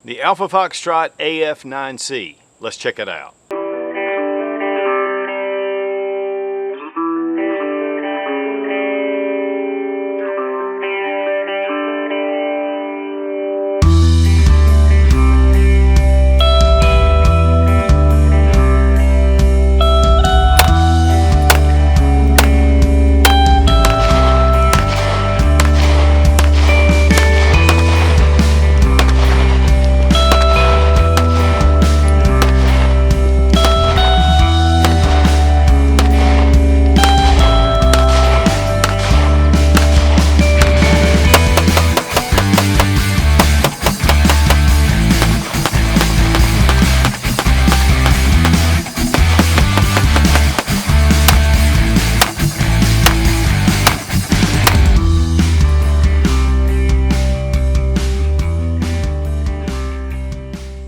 The Alpha Foxtrot AF-C. Let's check it out.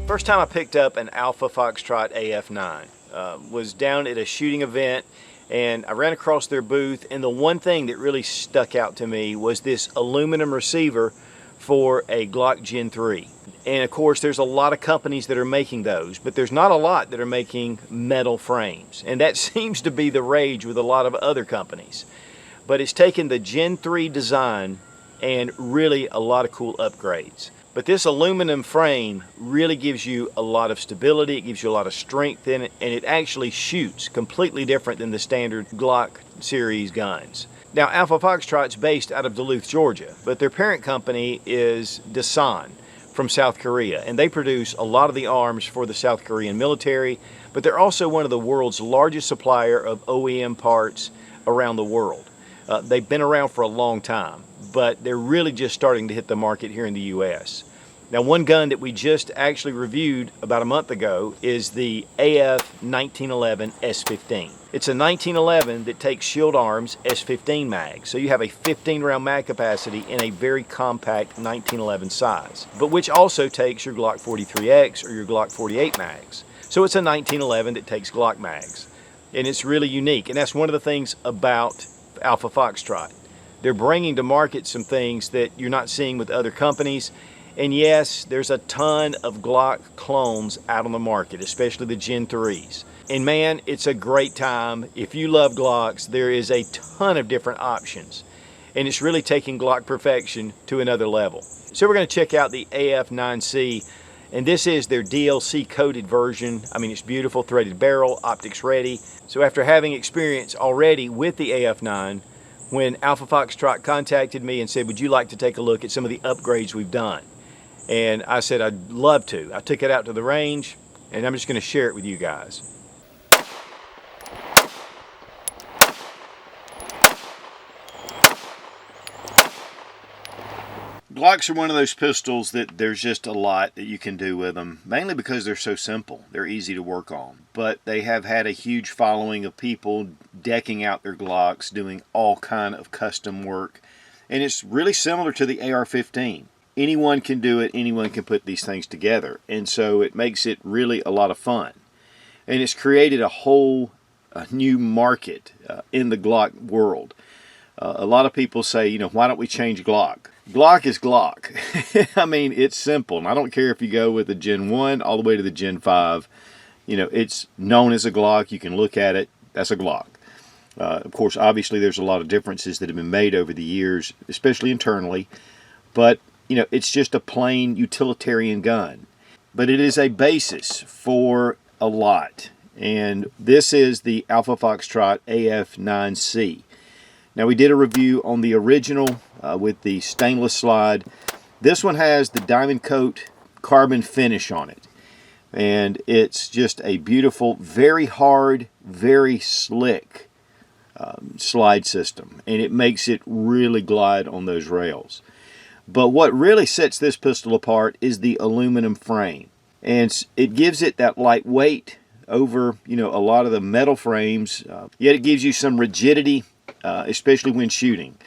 First time I picked up an Alpha Foxtrot AF-9 was down at a shooting event, and I ran across their booth, and the one thing that really stuck out to me was this aluminum receiver for a Glock Gen 3. And of course there's a lot of companies that are making those, but there's not a lot that are making metal frames, and that seems to be the rage with a lot of other companies. But it's taken the Gen 3 design and really a lot of cool upgrades. But this aluminum frame really gives you a lot of stability, it gives you a lot of strength in it, and it actually shoots completely different than the standard Glock series guns. Now, Alpha Foxtrot's based out of Duluth, Georgia, but their parent company is Disassembly from South Korea, and they produce a lot of the arms for the South Korean military, but they're also one of the world's largest supplier of OEM parts around the world. They've been around for a long time, but they're really just starting to hit the market here in the US. Now, one gun that we just actually reviewed about a month ago is the AF-1911 S15. It's a 1911 that takes Shield Arms S15 mag, so you have a 15 round mag capacity in a very compact 1911 size, but which also takes your Glock 43X or your Glock 48 mags. So it's a 1911 that takes Glock mags, and it's really unique, and that's one of the things about Alpha Foxtrot. They're bringing to market some things that you're not seeing with other companies. And yes, there's a ton of Glock clones out on the market, especially the Gen 3s. And man, it's a great time. If you love Glocks, there is a ton of different options. And it's really taking Glock perfection to another level. So we're going to check out the AF-9C. And this is their DLC coated version. I mean, it's beautiful, threaded barrel, optics ready. So after having experience already with the AF-9, when Alpha Foxtrot contacted me and said, would you like to take a look at some of the upgrades we've done? And I said, I'd love to. I took it out to the range, and I'm just going to share it with you guys. Glocks are one of those pistols that there's just a lot that you can do with them, mainly because they're so simple. They're easy to work on. But they have had a huge following of people decking out their Glocks, doing all kind of custom work. And it's really similar to the AR-15. Anyone can do it, anyone can put these things together. And so it makes it really a lot of fun. And it's created a new market in the Glock world. A lot of people say, you know, why don't we change Glock? Glock is Glock. I mean, it's simple. And I don't care if you go with the Gen 1 all the way to the Gen 5. You know, it's known as a Glock. You can look at it. That's a Glock. Of course, obviously, there's a lot of differences that have been made over the years, especially internally. But, you know, it's just a plain utilitarian gun. But it is a basis for a lot. And this is the Alpha Foxtrot AF-9C. Now, we did a review on the original with the stainless slide. This one has the diamond coat carbon finish on it. And it's just a beautiful, very hard, very slick slide system. And it makes it really glide on those rails. But what really sets this pistol apart is the aluminum frame. And it gives it that lightweight over, you know, a lot of the metal frames. Yet it gives you some rigidity, especially when shooting.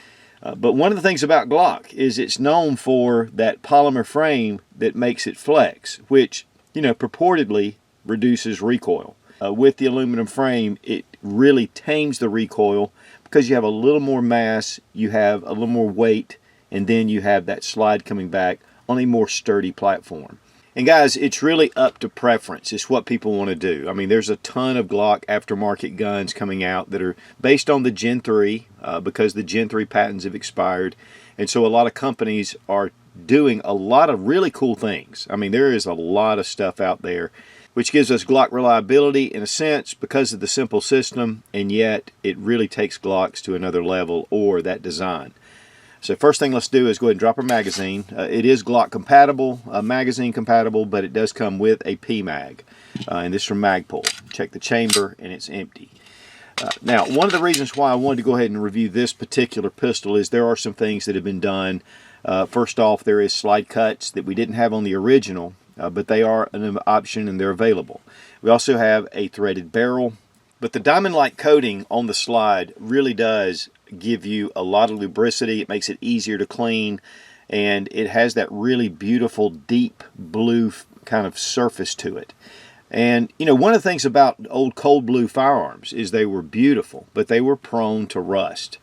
But one of the things about Glock is it's known for that polymer frame that makes it flex, which, you know, purportedly reduces recoil. With the aluminum frame, it really tames the recoil because you have a little more mass, you have a little more weight, and then you have that slide coming back on a more sturdy platform. And guys, it's really up to preference. It's what people want to do. I mean, there's a ton of Glock aftermarket guns coming out that are based on the Gen 3 because the Gen 3 patents have expired. And so a lot of companies are doing a lot of really cool things. I mean, there is a lot of stuff out there which gives us Glock reliability in a sense because of the simple system, and yet it really takes Glocks to another level, or that design. So first thing let's do is go ahead and drop our magazine. It is Glock compatible, magazine compatible, but it does come with a PMag. And this is from Magpul. Check the chamber and it's empty. Now, one of the reasons why I wanted to go ahead and review this particular pistol is there are some things that have been done. First off, there is slide cuts that we didn't have on the original, but they are an option and they're available. We also have a threaded barrel, but the diamond-like coating on the slide really does give you a lot of lubricity. It makes it easier to clean, and it has that really beautiful deep blue kind of surface to it. And you know, one of the things about old cold blue firearms is they were beautiful, but they were prone to rust.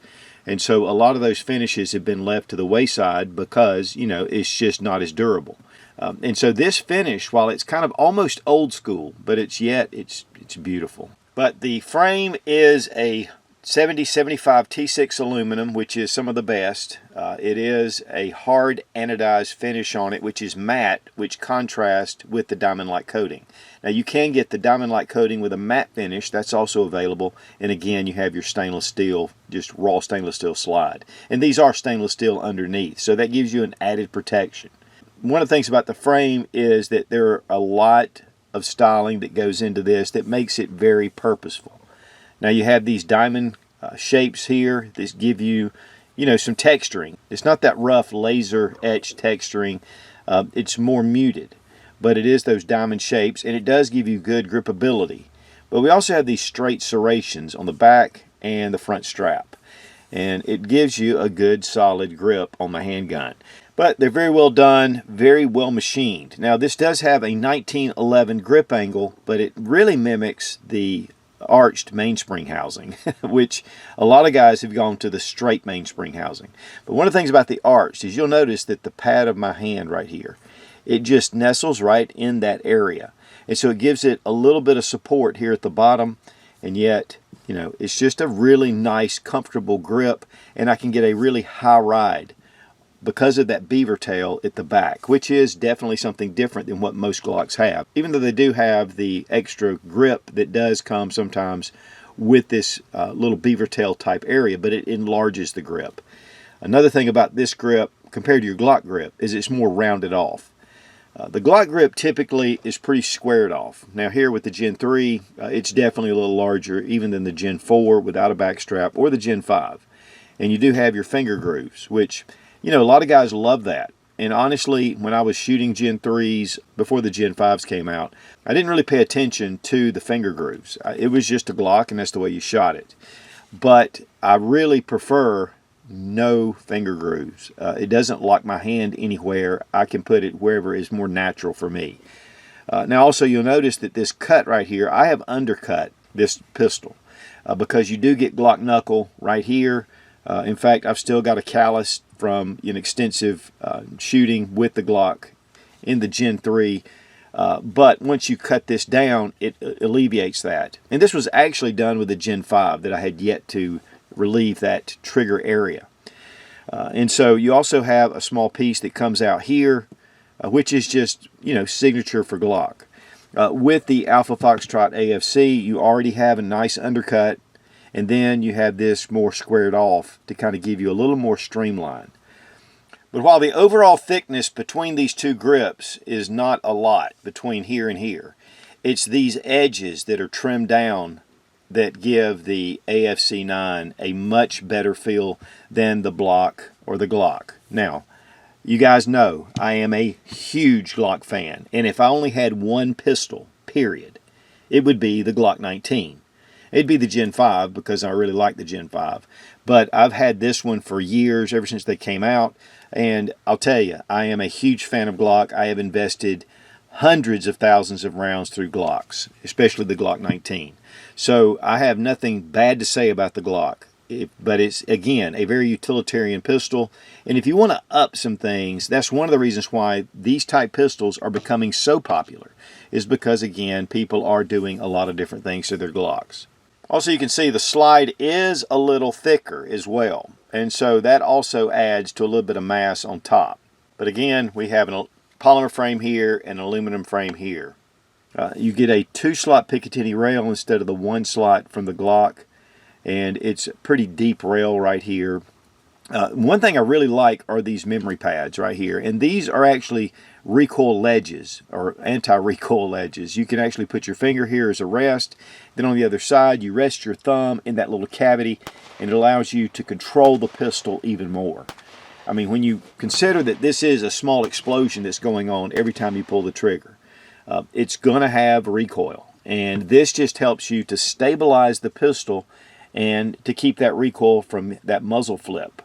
And so a lot of those finishes have been left to the wayside because, you know, it's just not as durable. And so this finish, while it's kind of almost old school, but it's beautiful. But the frame is a 7075 T6 aluminum, which is some of the best. It is a hard anodized finish on it, which is matte, which contrasts with the diamond-like coating. Now you can get the diamond-like coating with a matte finish. That's also available. And again, you have your stainless steel, just raw stainless steel slide. And these are stainless steel underneath, so that gives you an added protection. One of the things about the frame is that there are a lot of styling that goes into this that makes it very purposeful. Now you have these diamond shapes here that give you, you know, some texturing. It's not that rough laser etched texturing. It's more muted, but it is those diamond shapes, and it does give you good gripability. But we also have these straight serrations on the back and the front strap, and it gives you a good solid grip on the handgun. But they're very well done, very well machined. Now this does have a 1911 grip angle, but it really mimics the arched mainspring housing, which a lot of guys have gone to the straight mainspring housing. But one of the things about the arched is you'll notice that the pad of my hand right here, it just nestles right in that area. And so it gives it a little bit of support here at the bottom, and yet, you know, it's just a really nice, comfortable grip, and I can get a really high ride because of that beaver tail at the back, which is definitely something different than what most Glocks have. Even though they do have the extra grip that does come sometimes with this little beaver tail type area, but it enlarges the grip. Another thing about this grip compared to your Glock grip is it's more rounded off. The Glock grip typically is pretty squared off. Now here with the Gen 3, it's definitely a little larger even than the Gen 4 without a back strap, or the Gen 5. And you do have your finger grooves, which, you know, a lot of guys love that. And honestly, when I was shooting Gen 3s before the Gen 5s came out, I didn't really pay attention to the finger grooves. It was just a Glock, and that's the way you shot it. But I really prefer no finger grooves. It doesn't lock my hand anywhere. I can put it wherever is more natural for me. Now also you'll notice that this cut right here, I have undercut this pistol because you do get Glock knuckle right here. In fact, I've still got a callus from an extensive shooting with the Glock in the Gen 3. But once you cut this down, it alleviates that. And this was actually done with the Gen 5 that I had yet to relieve that trigger area. And so you also have a small piece that comes out here, which is just, you know, signature for Glock. With the Alpha Foxtrot AF-C, you already have a nice undercut, and then you have this more squared off to kind of give you a little more streamline. But while the overall thickness between these two grips is not a lot between here and here, it's these edges that are trimmed down that give the AF-C9 a much better feel than the block or the Glock. Now, you guys know I am a huge Glock fan, and if I only had one pistol, period, it would be the Glock 19. It'd be the Gen 5 because I really like the Gen 5. But I've had this one for years, ever since they came out. And I'll tell you, I am a huge fan of Glock. I have invested hundreds of thousands of rounds through Glocks, especially the Glock 19. So I have nothing bad to say about the Glock. but it's, again, a very utilitarian pistol. And if you want to up some things, that's one of the reasons why these type pistols are becoming so popular, is because, again, people are doing a lot of different things to their Glocks. Also, you can see the slide is a little thicker as well, and so that also adds to a little bit of mass on top. But again, we have a polymer frame here and an aluminum frame here. You get a 2-slot Picatinny rail instead of the 1 slot from the Glock, and it's a pretty deep rail right here. One thing I really like are these memory pads right here, and these are actually recoil ledges, or anti-recoil ledges. You can actually put your finger here as a rest, then on the other side you rest your thumb in that little cavity, and it allows you to control the pistol even more. I mean, when you consider that this is a small explosion that's going on every time you pull the trigger, it's going to have recoil, and this just helps you to stabilize the pistol and to keep that recoil from that muzzle flip.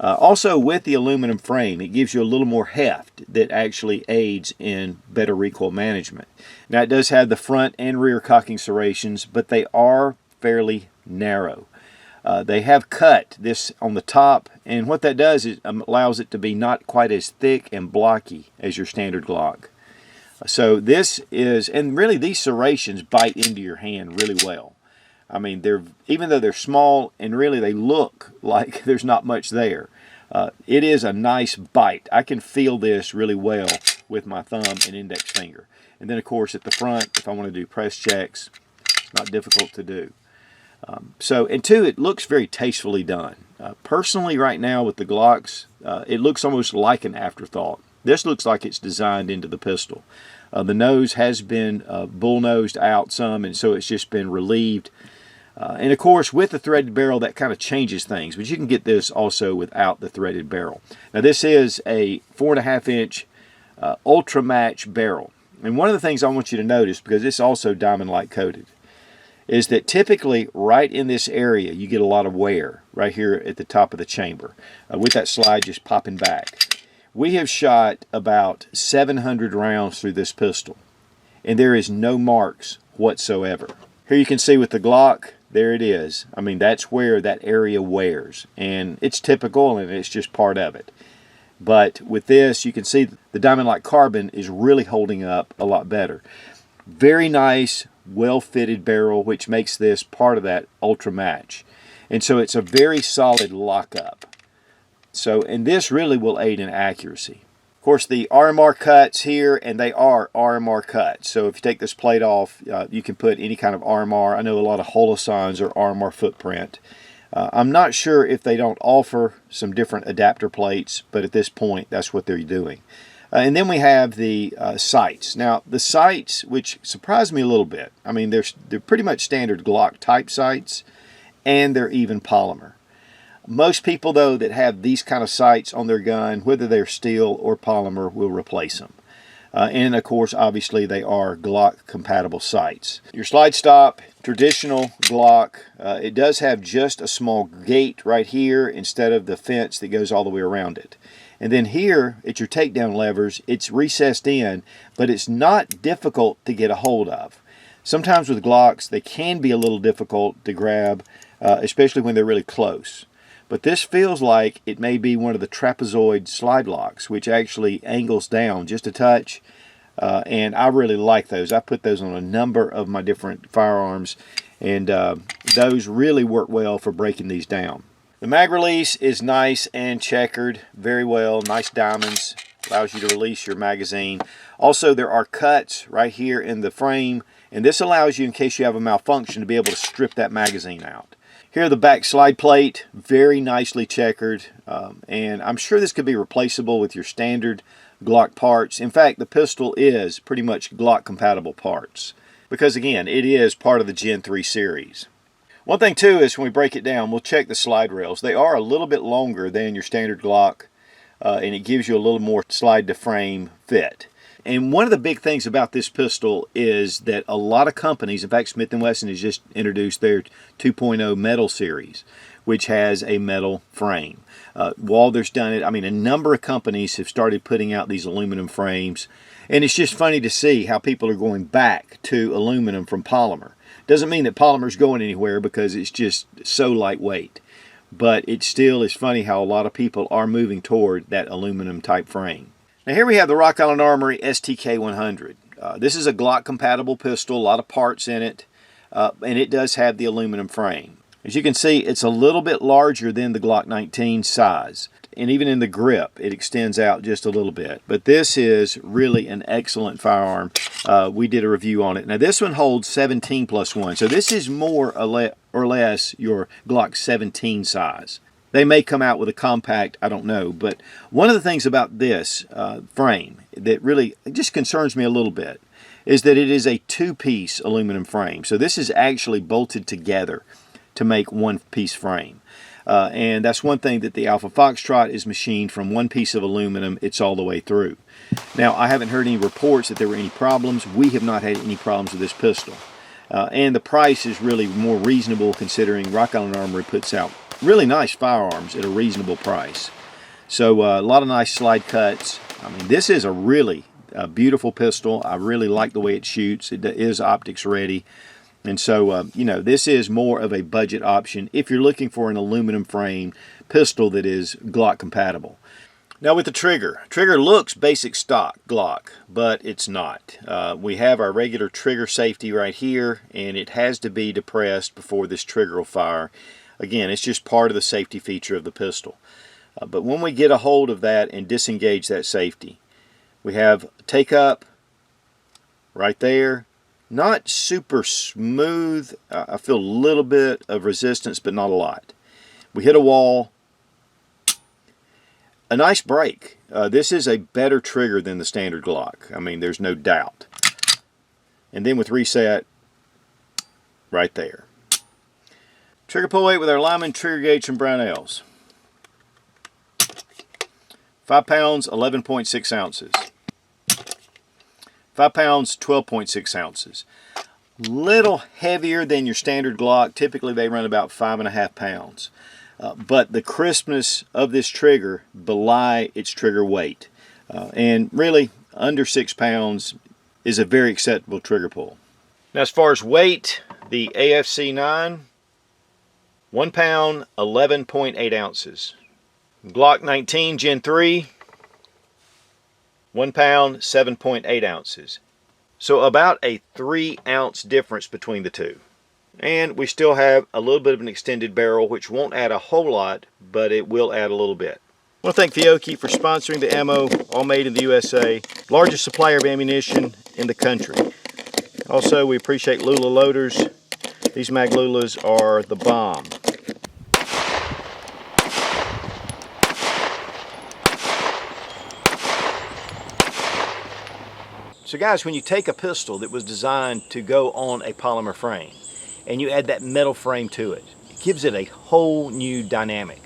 Also, with the aluminum frame, it gives you a little more heft that actually aids in better recoil management. Now, it does have the front and rear cocking serrations, but they are fairly narrow. They have cut this on the top, and what that does is allows it to be not quite as thick and blocky as your standard Glock. So this is, and really these serrations bite into your hand really well. I mean, even though they're small and really they look like there's not much there, it is a nice bite. I can feel this really well with my thumb and index finger. And then, of course, at the front, if I want to do press checks, it's not difficult to do. And two, it looks very tastefully done. Personally, right now with the Glocks, it looks almost like an afterthought. This looks like it's designed into the pistol. The nose has been bull-nosed out some, and so it's just been relieved. And of course, with the threaded barrel, that kind of changes things. But you can get this also without the threaded barrel. Now, this is a 4.5-inch Ultra Match barrel. And one of the things I want you to notice, because it's also diamond-like coated, is that typically right in this area, you get a lot of wear right here at the top of the chamber, with that slide just popping back. We have shot about 700 rounds through this pistol, and there is no marks whatsoever. Here you can see with the Glock, there it is. I mean, that's where that area wears, and it's typical, and it's just part of it. But with this, you can see the diamond-like carbon is really holding up a lot better. Very nice, well-fitted barrel, which makes this part of that Ultra Match. And so it's a very solid lockup. So, and this really will aid in accuracy. Of course, the RMR Cuts here, and they are RMR Cuts. So if you take this plate off, you can put any kind of RMR. I know a lot of Holosons are RMR footprint. I'm not sure if they don't offer some different adapter plates, but at this point, that's what they're doing. And then we have the sights. Now, the sights, which surprised me a little bit, I mean, they're pretty much standard Glock type sights, and they're even polymer. Most people, though, that have these kind of sights on their gun, whether they're steel or polymer, will replace them. And, of course, obviously, they are Glock-compatible sights. Your slide stop, traditional Glock. It does have just a small gate right here instead of the fence that goes all the way around it. And then here, at your takedown levers, it's recessed in, but it's not difficult to get a hold of. Sometimes with Glocks, they can be a little difficult to grab, especially when they're really close. But this feels like it may be one of the trapezoid slide locks, which actually angles down just a touch. And I really like those. I put those on a number of my different firearms, and those really work well for breaking these down. The mag release is nice and checkered very well. Nice diamonds. Allows you to release your magazine. Also, there are cuts right here in the frame, and this allows you, in case you have a malfunction, to be able to strip that magazine out. Here, the back slide plate, very nicely checkered, and I'm sure this could be replaceable with your standard Glock parts. In fact, the pistol is pretty much Glock compatible parts, because again, it is part of the Gen 3 series. One thing too is when we break it down, we'll check the slide rails. They are a little bit longer than your standard Glock, and it gives you a little more slide to frame fit. And one of the big things about this pistol is that a lot of companies, in fact Smith & Wesson has just introduced their 2.0 metal series, which has a metal frame. Walther's done it. I mean, a number of companies have started putting out these aluminum frames, and it's just funny to see how people are going back to aluminum from polymer. Doesn't mean that polymer's going anywhere, because it's just so lightweight. but it still is funny how a lot of people are moving toward that aluminum type frame. Now here we have the Rock Island Armory STK100. This is a Glock compatible pistol, a lot of parts in it, and it does have the aluminum frame. As you can see, it's a little bit larger than the Glock 19 size, and even in the grip it extends out just a little bit. But this is really an excellent firearm. We did a review on it. Now this one holds 17+1, so this is more or less your Glock 17 size. They may come out with a compact, I don't know, but one of the things about this frame that really just concerns me a little bit is that it is a two-piece aluminum frame. So this is actually bolted together to make one-piece frame. And that's one thing that the Alpha Foxtrot is machined from one piece of aluminum, it's all the way through. Now, I haven't heard any reports that there were any problems. We have not had any problems with this pistol. And the price is really more reasonable considering Rock Island Armory puts out really nice firearms at a reasonable price. So a lot of nice slide cuts. I mean, this is a really beautiful pistol. I really like the way it shoots. It is optics ready. And so, you know, this is more of a budget option if you're looking for an aluminum frame pistol that is Glock compatible. Now with the trigger. Trigger looks basic stock Glock, but it's not. We have our regular trigger safety right here, and it has to be depressed before this trigger will fire. Again, it's just part of the safety feature of the pistol. But when we get a hold of that and disengage that safety, we have take up right there. Not super smooth. I feel a little bit of resistance, but not a lot. We hit a wall. A nice break. This is a better trigger than the standard Glock. I mean, there's no doubt. And then with reset, right there. Trigger pull weight with our Lyman trigger gauge from Brownells. 5 pounds, 11.6 ounces. 5 pounds, 12.6 ounces. Little heavier than your standard Glock. Typically they run about 5.5 pounds. But the crispness of this trigger belie its trigger weight. And really, under 6 pounds is a very acceptable trigger pull. Now as far as weight, the AF-C 9, 1 pound, 11.8 ounces. Glock 19 Gen 3, 1 pound, 7.8 ounces. So about a 3-ounce difference between the two. And we still have a little bit of an extended barrel, which won't add a whole lot, but it will add a little bit. I want to thank Fiocchi for sponsoring the ammo, all made in the USA, largest supplier of ammunition in the country. Also, we appreciate Lula Loaders. These Mag Lulas are the bomb. So guys, when you take a pistol that was designed to go on a polymer frame and you add that metal frame to it, it gives it a whole new dynamic.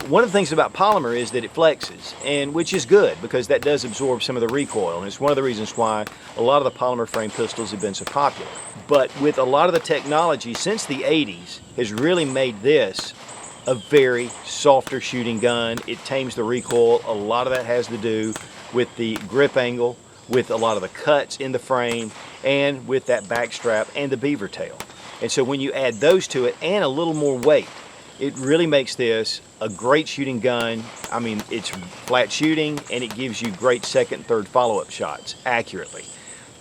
One of the things about polymer is that it flexes, and which is good because that does absorb some of the recoil, and it's one of the reasons why a lot of the polymer frame pistols have been so popular. But with a lot of the technology since the 80s has really made this a very softer shooting gun. It tames the recoil. A lot of that has to do with the grip angle, with a lot of the cuts in the frame, and with that back strap and the beaver tail. And so when you add those to it and a little more weight, it really makes this a great shooting gun. I mean, it's flat shooting and it gives you great second and third follow-up shots accurately.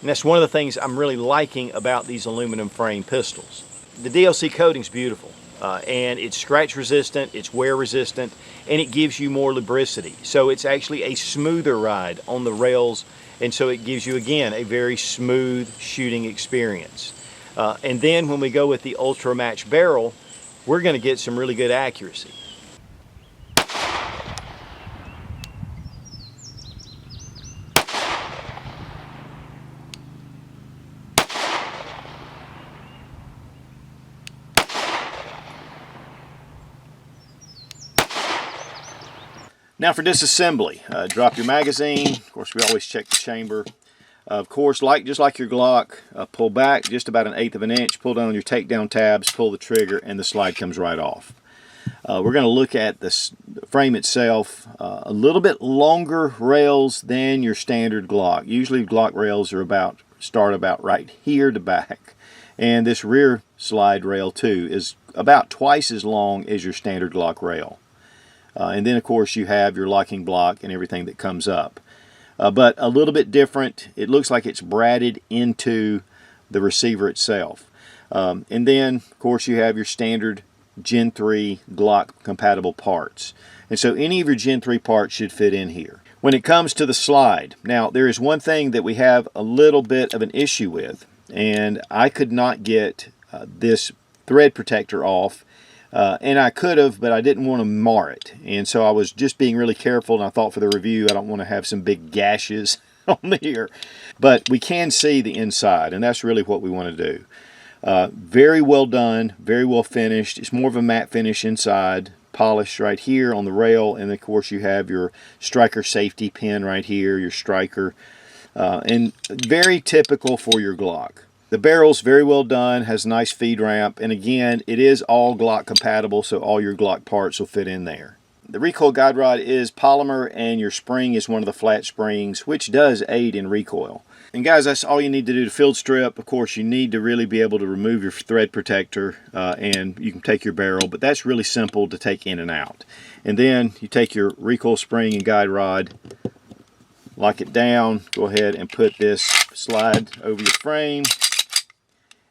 And that's one of the things I'm really liking about these aluminum frame pistols. The DLC coating's beautiful. And it's scratch resistant, it's wear resistant, and it gives you more lubricity. So it's actually a smoother ride on the rails, and so it gives you, again, a very smooth shooting experience. And then when we go with the Ultra Match barrel, we're going to get some really good accuracy. Now for disassembly, drop your magazine. Of course, we always check the chamber. Of course, just like your Glock, pull back just about 1/8 of an inch, pull down your takedown tabs, pull the trigger, and the slide comes right off. We're going to look at the frame itself. A little bit longer rails than your standard Glock. Usually Glock rails are start about right here to back. And this rear slide rail too is about twice as long as your standard Glock rail. And then of course you have your locking block and everything that comes up. But a little bit different. It looks like it's bradded into the receiver itself. And then of course you have your standard Gen 3 Glock compatible parts. And so any of your Gen 3 parts should fit in here. When it comes to the slide, now there is one thing that we have a little bit of an issue with, and I could not get this thread protector off, and I could have, but I didn't want to mar it, and so I was just being really careful, and I thought for the review I don't want to have some big gashes on here, but we can see the inside, and that's really what we want to do. Very well done, very well finished. It's more of a matte finish inside, polished right here on the rail, and of course you have your striker safety pin right here, your striker, and very typical for your Glock. The barrel's very well done, has a nice feed ramp, and again, it is all Glock compatible, so all your Glock parts will fit in there. The recoil guide rod is polymer, and your spring is one of the flat springs, which does aid in recoil. And guys, that's all you need to do to field strip. Of course, you need to really be able to remove your thread protector, and you can take your barrel, but that's really simple to take in and out. And then you take your recoil spring and guide rod, lock it down, go ahead and put this slide over your frame,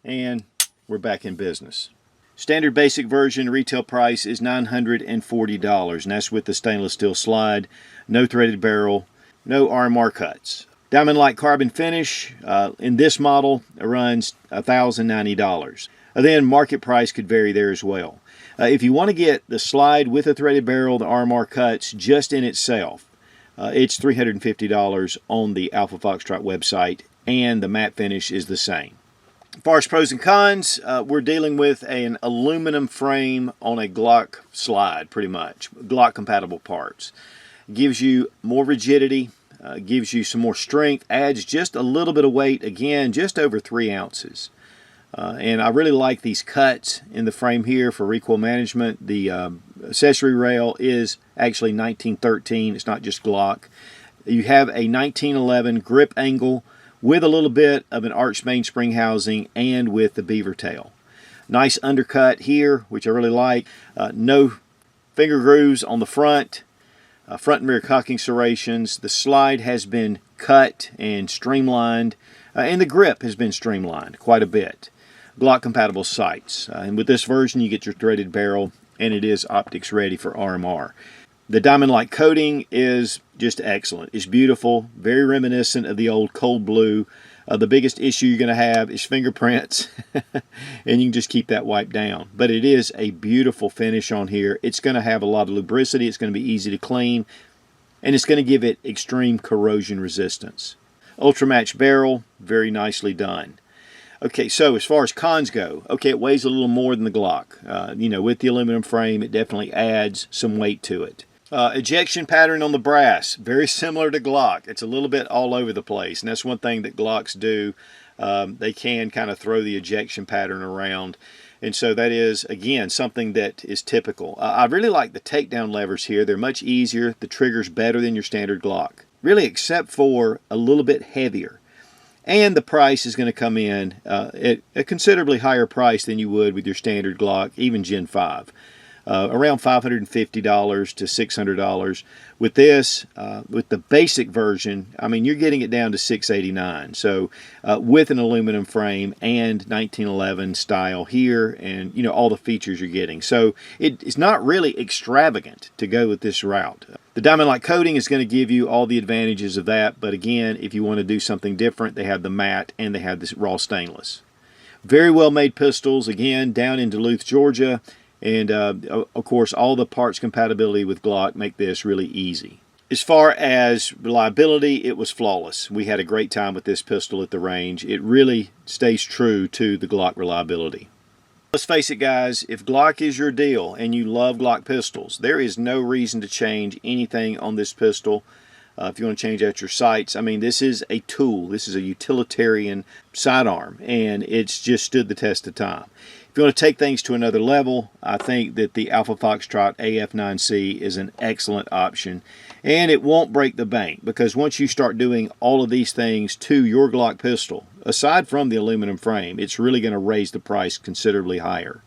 and we're back in business. Standard basic version retail price is $940, and that's with the stainless steel slide, no threaded barrel, no RMR cuts. Diamond-like carbon finish in this model runs $1,090. Then market price could vary there as well. If you want to get the slide with a threaded barrel, the RMR cuts just in itself, it's $350 on the Alpha Foxtrot website, and the matte finish is the same. As far as pros and cons, we're dealing with an aluminum frame on a Glock slide, pretty much. Glock compatible parts. Gives you more rigidity, gives you some more strength, adds just a little bit of weight, again, just over 3 ounces. And I really like these cuts in the frame here for recoil management. The accessory rail is actually 1913, it's not just Glock. You have a 1911 grip angle with a little bit of an arched mainspring housing and with the beaver tail. Nice undercut here, which I really like. No finger grooves on the front. Front and rear cocking serrations. The slide has been cut and streamlined, and the grip has been streamlined quite a bit. Glock compatible sights, and with this version you get your threaded barrel, and it is optics ready for RMR. The diamond-like coating is just excellent. It's beautiful, very reminiscent of the old cold blue. The biggest issue you're going to have is fingerprints, and you can just keep that wiped down. But it is a beautiful finish on here. It's going to have a lot of lubricity. It's going to be easy to clean, and it's going to give it extreme corrosion resistance. Ultra match barrel, very nicely done. Okay, so as far as cons go, okay, it weighs a little more than the Glock. You know, with the aluminum frame, it definitely adds some weight to it. Ejection pattern on the brass, very similar to Glock. It's a little bit all over the place, and that's one thing that Glocks do. They can kind of throw the ejection pattern around, and so that is, again, something that is typical. I really like the takedown levers here. They're much easier. The trigger's better than your standard Glock, really, except for a little bit heavier. And the price is going to come in at a considerably higher price than you would with your standard Glock, even Gen 5. Around $550 to $600. With this, with the basic version, I mean, you're getting it down to $689. So with an aluminum frame and 1911 style here, and you know, all the features you're getting. So it's not really extravagant to go with this route. The diamond-like coating is going to give you all the advantages of that, but again, if you want to do something different, they have the matte and they have this raw stainless. Very well made pistols, again, down in Duluth, Georgia. And of course, all the parts compatibility with Glock make this really easy. As far as reliability, it was flawless. We had a great time with this pistol at the range. It really stays true to the Glock reliability. Let's face it, guys, if Glock is your deal and you love Glock pistols, there is no reason to change anything on this pistol. If you want to change out your sights, I mean, this is a tool. This is a utilitarian sidearm, and it's just stood the test of time. If you want to take things to another level, I think that the Alpha Foxtrot AF-9C is an excellent option, and it won't break the bank, because once you start doing all of these things to your Glock pistol, aside from the aluminum frame, it's really going to raise the price considerably higher.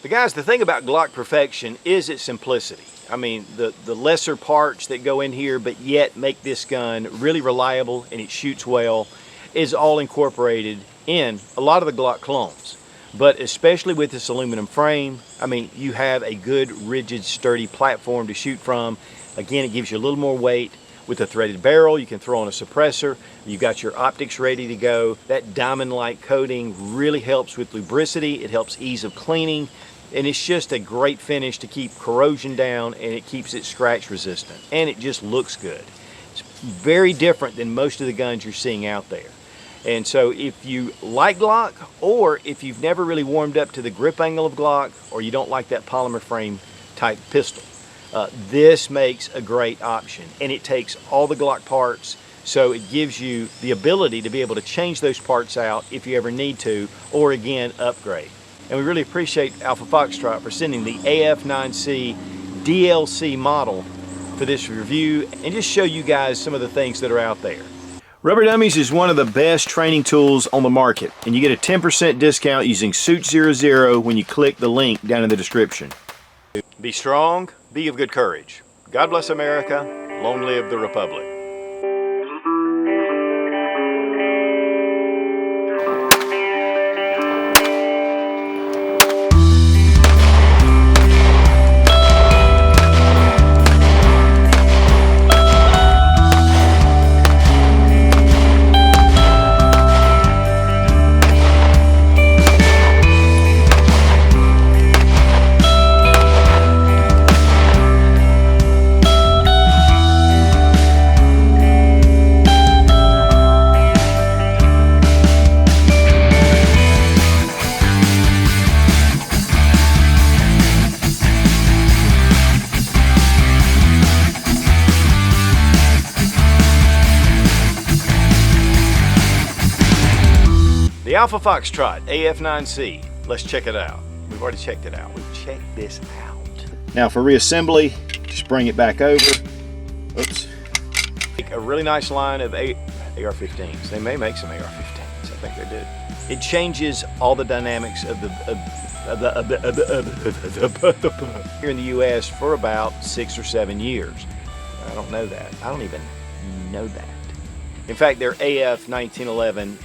But guys, the thing about Glock perfection is its simplicity. I mean, the lesser parts that go in here but yet make this gun really reliable and it shoots well is all incorporated in a lot of the Glock clones. But especially with this aluminum frame, I mean, you have a good, rigid, sturdy platform to shoot from. Again, it gives you a little more weight. With a threaded barrel, you can throw on a suppressor. You've got your optics ready to go. That diamond-like coating really helps with lubricity. It helps ease of cleaning. And it's just a great finish to keep corrosion down, and it keeps it scratch resistant. And it just looks good. It's very different than most of the guns you're seeing out there. And so if you like Glock, or if you've never really warmed up to the grip angle of Glock, or you don't like that polymer frame type pistol, this makes a great option. And it takes all the Glock parts, so it gives you the ability to be able to change those parts out if you ever need to, or again, upgrade. And we really appreciate Alpha Foxtrot for sending the AF-9C DLC model for this review and just show you guys some of the things that are out there. Rubber Dummies is one of the best training tools on the market, and you get a 10% discount using Sootch00 when you click the link down in the description. Be strong, be of good courage. God bless America, long live the Republic. The Alpha Foxtrot AF-9C. Let's check it out. We've already checked it out. We've checked this out. Now for reassembly, just bring it back over. Oops. A really nice line of AR-15s. They may make some AR-15s. I think they did. It changes all the dynamics of here in the U.S. for about 6 or 7 years. I don't know that. I don't even know that. In fact, their AF-1911